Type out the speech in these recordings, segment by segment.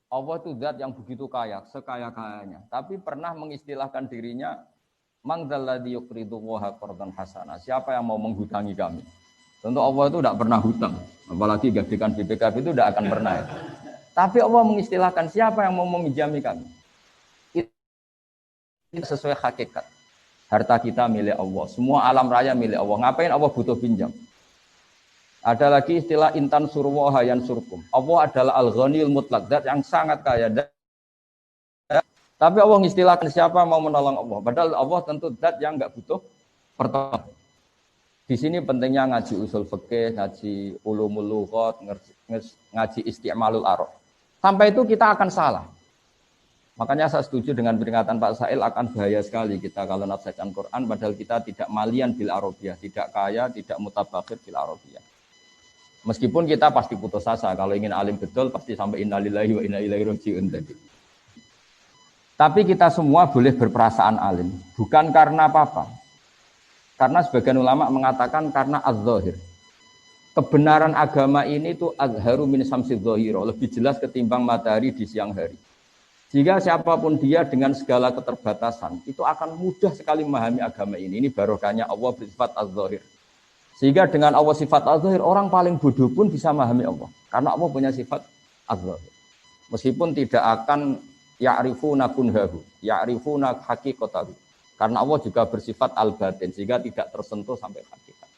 Allah itu zat yang begitu kaya, sekaya-kayanya. Tapi pernah mengistilahkan dirinya, man dzalladzi yuqridu Allaha qardan hasana. Siapa yang mau menghutangi kami? Tentu Allah itu tidak pernah hutang. Apalagi gajikan BPKB itu tidak akan pernah. Ya. Tapi Allah mengistilahkan siapa yang mau meminjami kami? Itu sesuai hakikat. Harta kita milik Allah. Semua alam raya milik Allah. Ngapain Allah butuh pinjam? Ada lagi istilah intan surwaha yan surkum. Allah adalah al-ghaniyul mutlaq, zat yang sangat kaya. Tapi Allah mengistilahkan siapa mau menolong Allah. Padahal Allah tentu zat yang enggak butuh pertolongan. Di sini pentingnya ngaji usul fikih, ngaji ulumul lughat, ngaji isti'malul arab. Sampai itu kita akan salah. Makanya saya setuju dengan peringatan Pak Sail akan bahaya sekali kita kalau nafsirkan Quran padahal kita tidak malian bil arabiyah, tidak kaya, tidak mutabakhir bil arabiyah. Meskipun kita pasti putus asa kalau ingin alim betul pasti sampai innalillahi wa inna ilaihi raji'un tadi. Tapi kita semua boleh berperasaan alim, bukan karena apa-apa. Karena sebagian ulama mengatakan karena az-zahir. Kebenaran agama ini itu azharu min samsi dzahira, lebih jelas ketimbang matahari di siang hari. Jika siapapun dia dengan segala keterbatasan, itu akan mudah sekali memahami agama ini. Ini barokahnya Allah bersifat az-zahir. Sehingga dengan Allah sifat az-zahir, orang paling bodoh pun bisa memahami Allah. Karena Allah punya sifat az-zahir. Meskipun tidak akan ya'rifuna kunhahu, ya'rifuna haqiqatahu. Karena Allah juga bersifat al-batin, sehingga tidak tersentuh sampai hakikat.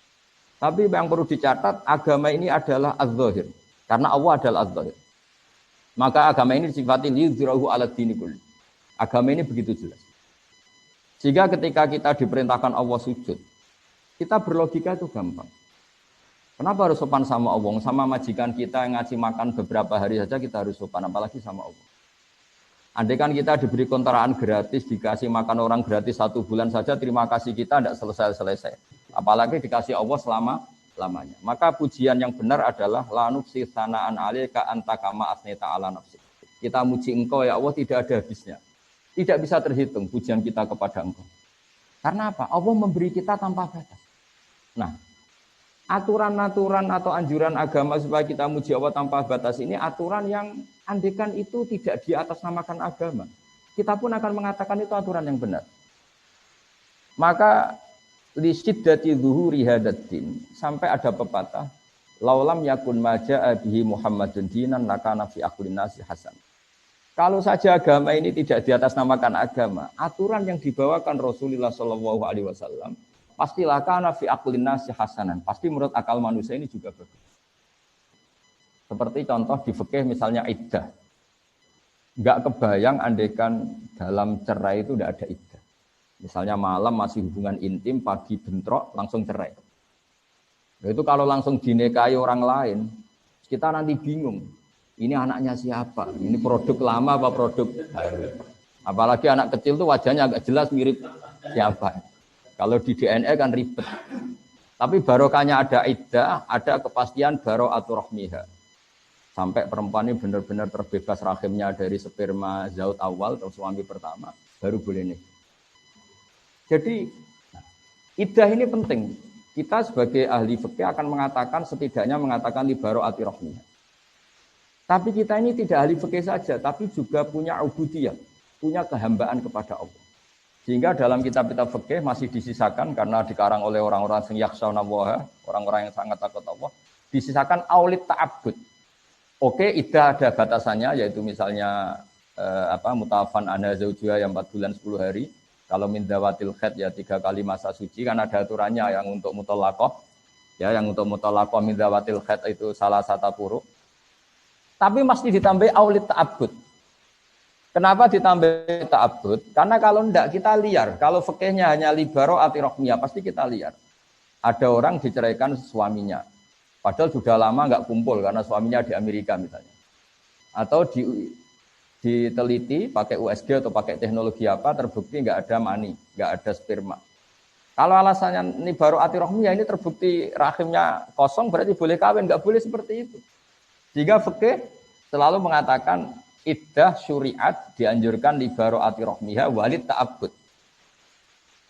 Tapi yang perlu dicatat, agama ini adalah az-zahir. Karena Allah adalah az-zahir. Maka agama ini sifatin yudhirahu ala dini kulli. Agama ini begitu jelas. Sehingga ketika kita diperintahkan Allah sujud, kita berlogika itu gampang. Kenapa harus sopan sama Allah? Sama majikan kita yang ngasih makan beberapa hari saja kita harus sopan, apalagi sama Allah. Andai kan kita diberi kontrakan gratis, dikasih makan orang gratis 1 bulan saja, terima kasih kita tidak selesai-selesai. Apalagi dikasih Allah selamanya. Maka pujian yang benar adalah la nufsi sanaan alaika anta kama asnita ala nafsi. Kita muji engkau ya Allah tidak ada habisnya. Tidak bisa terhitung pujian kita kepada engkau. Karena apa? Allah memberi kita tanpa batas. Nah, aturan-aturan atau anjuran agama supaya kita muji Allah tanpa batas ini aturan yang andekan itu tidak di atas namakan agama. Kita pun akan mengatakan itu aturan yang benar. Maka li syiddati zuhuri hadatin sampai ada pepatah laulam yakun maja'a bihi Muhammadun dinan lakana fi akhulin nasi hasan. Kalau saja agama ini tidak di atas namakan agama, aturan yang dibawakan Rasulullah sallallahu alaihi wasallam pasti lakana fi akhulin nasi hasanan. Pasti menurut akal manusia ini juga bagus. Seperti contoh di fikih misalnya iddah. Enggak kebayang andaikan dalam cerai itu tidak ada iddah. Misalnya malam masih hubungan intim, pagi bentrok, langsung cerai. Itu kalau langsung dinikahi orang lain, kita nanti bingung. Ini anaknya siapa? Ini produk lama apa produk baru? Apalagi anak kecil tuh wajahnya agak jelas mirip siapa. Kalau di DNA kan ribet. Tapi barokahnya ada iddah, ada kepastian bara'atu rahmiha. Sampai perempuan ini benar-benar terbebas rahimnya dari sperma zaut awal atau suami pertama, baru boleh nikah. Jadi iddah ini penting. Kita sebagai ahli fikih akan mengatakan setidaknya mengatakan li bara'ati rahmiha. Tapi kita ini tidak ahli fikih saja, tapi juga punya ubudiyah, punya kehambaan kepada Allah. Sehingga dalam kitab-kitab fikih masih disisakan karena dikarang oleh orang-orang yang yakhshawna Allah, orang-orang yang sangat takut Allah, disisakan aulit ta'abbud. Oke, iddah ada batasannya yaitu misalnya mutafan ana zaujiha yang 4 bulan 10 hari. Kalau min dawatil khaid ya 3 kali masa suci kan ada aturannya yang untuk muthalaqah. Ya, yang untuk muthalaqah min dawatil khaid itu salah satu puruk. Tapi mesti ditambah aulit ta'abbud. Kenapa ditambah ta'abbud? Karena kalau enggak kita liar. Kalau fikihnya hanya li bara'ati rahmiyah pasti kita liar. Ada orang diceraikan suaminya. Padahal sudah lama enggak kumpul karena suaminya di Amerika misalnya. Atau diteliti pakai USG atau pakai teknologi apa terbukti enggak ada mani, enggak ada sperma. Kalau alasannya ini bara'ati rahmiyah ini terbukti rahimnya kosong berarti boleh kawin, enggak boleh seperti itu. Jika fikih selalu mengatakan iddah syuriat dianjurkan li bara'ati rahmiha walid ta'abbud.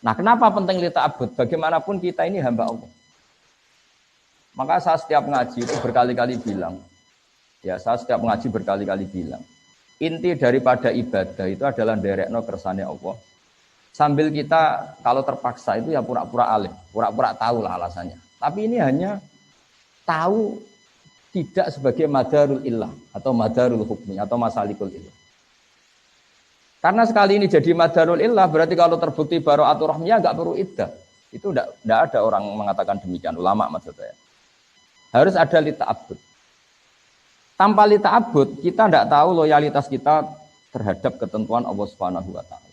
Nah, kenapa penting li ta'abbud? Bagaimanapun kita ini hamba Allah. Maka saya setiap ngaji itu berkali-kali bilang, Inti daripada ibadah itu adalah nderekno kersane Allah. Sambil kita kalau terpaksa itu ya pura-pura alim, pura-pura tahu lah alasannya. Tapi ini hanya tahu tidak sebagai madarul illah atau madarul hukmi atau masalikul illah. Karena sekali ini jadi madarul illah berarti kalau terbukti bara'atul rahmiyah enggak perlu iddah. Itu enggak ada orang mengatakan demikian, ulama maksud saya. Harus ada lita'abbud. Tanpa lita'abbud kita enggak tahu loyalitas kita terhadap ketentuan Allah Subhanahu wa taala.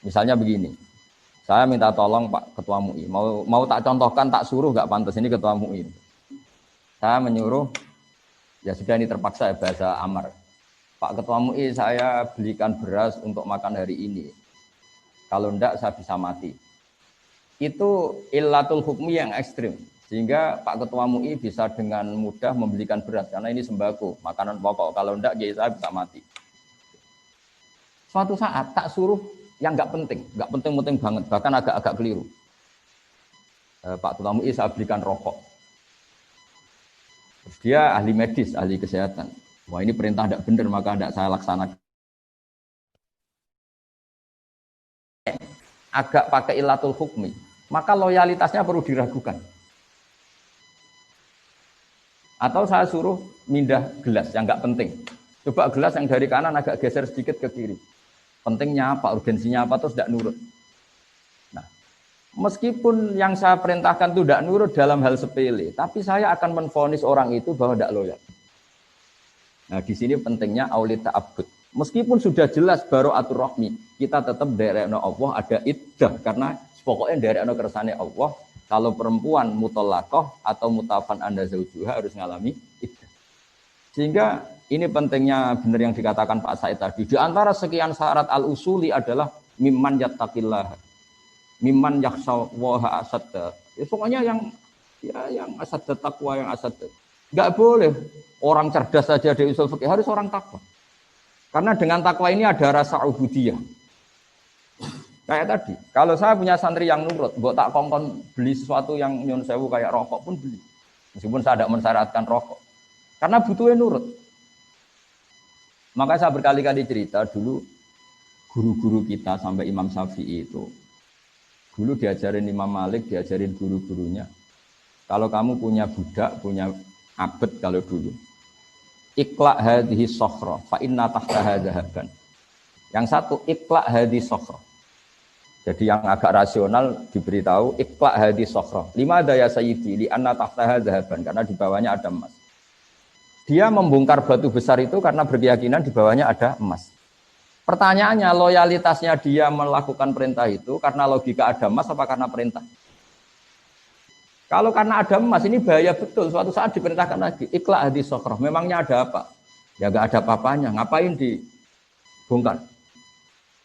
Misalnya begini. Saya minta tolong Pak Ketua MUI, mau tak contohkan, tak suruh enggak pantas, ini Ketua MUI. Saya menyuruh, ya sudah ini terpaksa ya bahasa amar. Pak Ketua MUI saya belikan beras untuk makan hari ini. Kalau enggak saya bisa mati. Itu illatul hukmi yang ekstrim. Sehingga Pak Ketua MUI bisa dengan mudah membelikan beras. Karena ini sembako, makanan pokok. Kalau enggak ya saya bisa mati. Suatu saat tak suruh yang enggak penting banget. Bahkan agak-agak keliru. Pak Ketua MUI saya belikan rokok. Terus dia ahli medis, ahli kesehatan. Wah ini perintah tidak benar, maka tidak saya laksanakan. Agak pakai illatul hukmi, maka loyalitasnya perlu diragukan. Atau saya suruh mindah gelas yang nggak penting. Coba gelas yang dari kanan agak geser sedikit ke kiri. Pentingnya apa, urgensinya apa, terus tidak nurut. Meskipun yang saya perintahkan itu tidak nurut dalam hal sepele, tapi saya akan menvonis orang itu bahwa tidak loyal. Nah, di sini pentingnya aulit ta'abbud. Meskipun sudah jelas bara'atul rahmi, kita tetap nderekno Allah ada iddah karena pokoknya nderekno kersane Allah. Kalau perempuan mutallaqah atau mutafan anda zaujuha harus ngalami iddah. Sehingga ini pentingnya benar yang dikatakan Pak Said tadi. Di antara sekian syarat al-usuli adalah mimman yattaqillah. Mimman yakhshawaha asadda. Ya, pokoknya yang asadda takwa, yang asadda. Enggak boleh orang cerdas saja di usul fikih, harus orang takwa. Karena dengan takwa ini ada rasa ubudiyah. Kayak tadi, kalau saya punya santri yang nurut, mbok tak kongkon beli sesuatu yang nyun sewu kayak rokok pun beli. Meskipun saya tidak mensyaratkan rokok. Karena butuhnya nurut. Maka saya berkali-kali cerita dulu guru-guru kita sampai Imam Syafi'i itu. Dulu diajarin Imam Malik, diajarin guru-gurunya. Kalau kamu punya budak, punya abad kalau dulu. Iqla' hadhihi sokhra, fa inna tahtaha dhahaban. Yang satu, iqla' hadhihi sokhra. Jadi yang agak rasional diberitahu, iqla' hadhihi sokhra. Lima daya sayyidi, li anna tahtaha dhahaban. Karena di bawahnya ada emas. Dia membongkar batu besar itu karena berkeyakinan di bawahnya ada emas. Pertanyaannya, loyalitasnya dia melakukan perintah itu karena logika ada emas apa karena perintah? Kalau karena ada emas ini bahaya betul. Suatu saat diperintahkan lagi, iqla' hadhihi sokhra. Memangnya ada apa? Ya enggak ada apa-apanya. Ngapain dibongkar?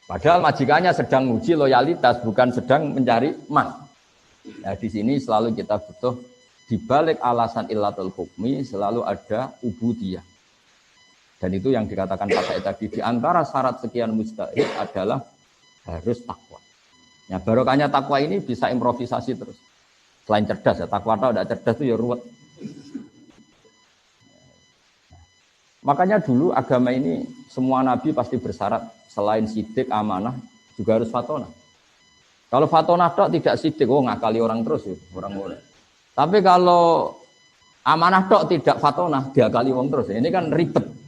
Padahal majikannya sedang uji loyalitas, bukan sedang mencari emas. Nah, di sini selalu kita butuh di balik alasan illatul hukmi selalu ada ubudiyah. Dan itu yang dikatakan Pak Said tadi, di antara syarat sekian mustahil adalah harus takwa. Ya, barokahnya takwa ini bisa improvisasi terus. Selain cerdas ya, takwa atau tidak cerdas itu ya ruwet. Makanya dulu agama ini semua nabi pasti bersyarat selain sidik, amanah juga harus fatonah. Kalau fatonah tok tidak sidik, ngakali orang terus ya, orang mulai. Tapi kalau amanah tok tidak fatonah, diakali orang terus. Ini kan ribet.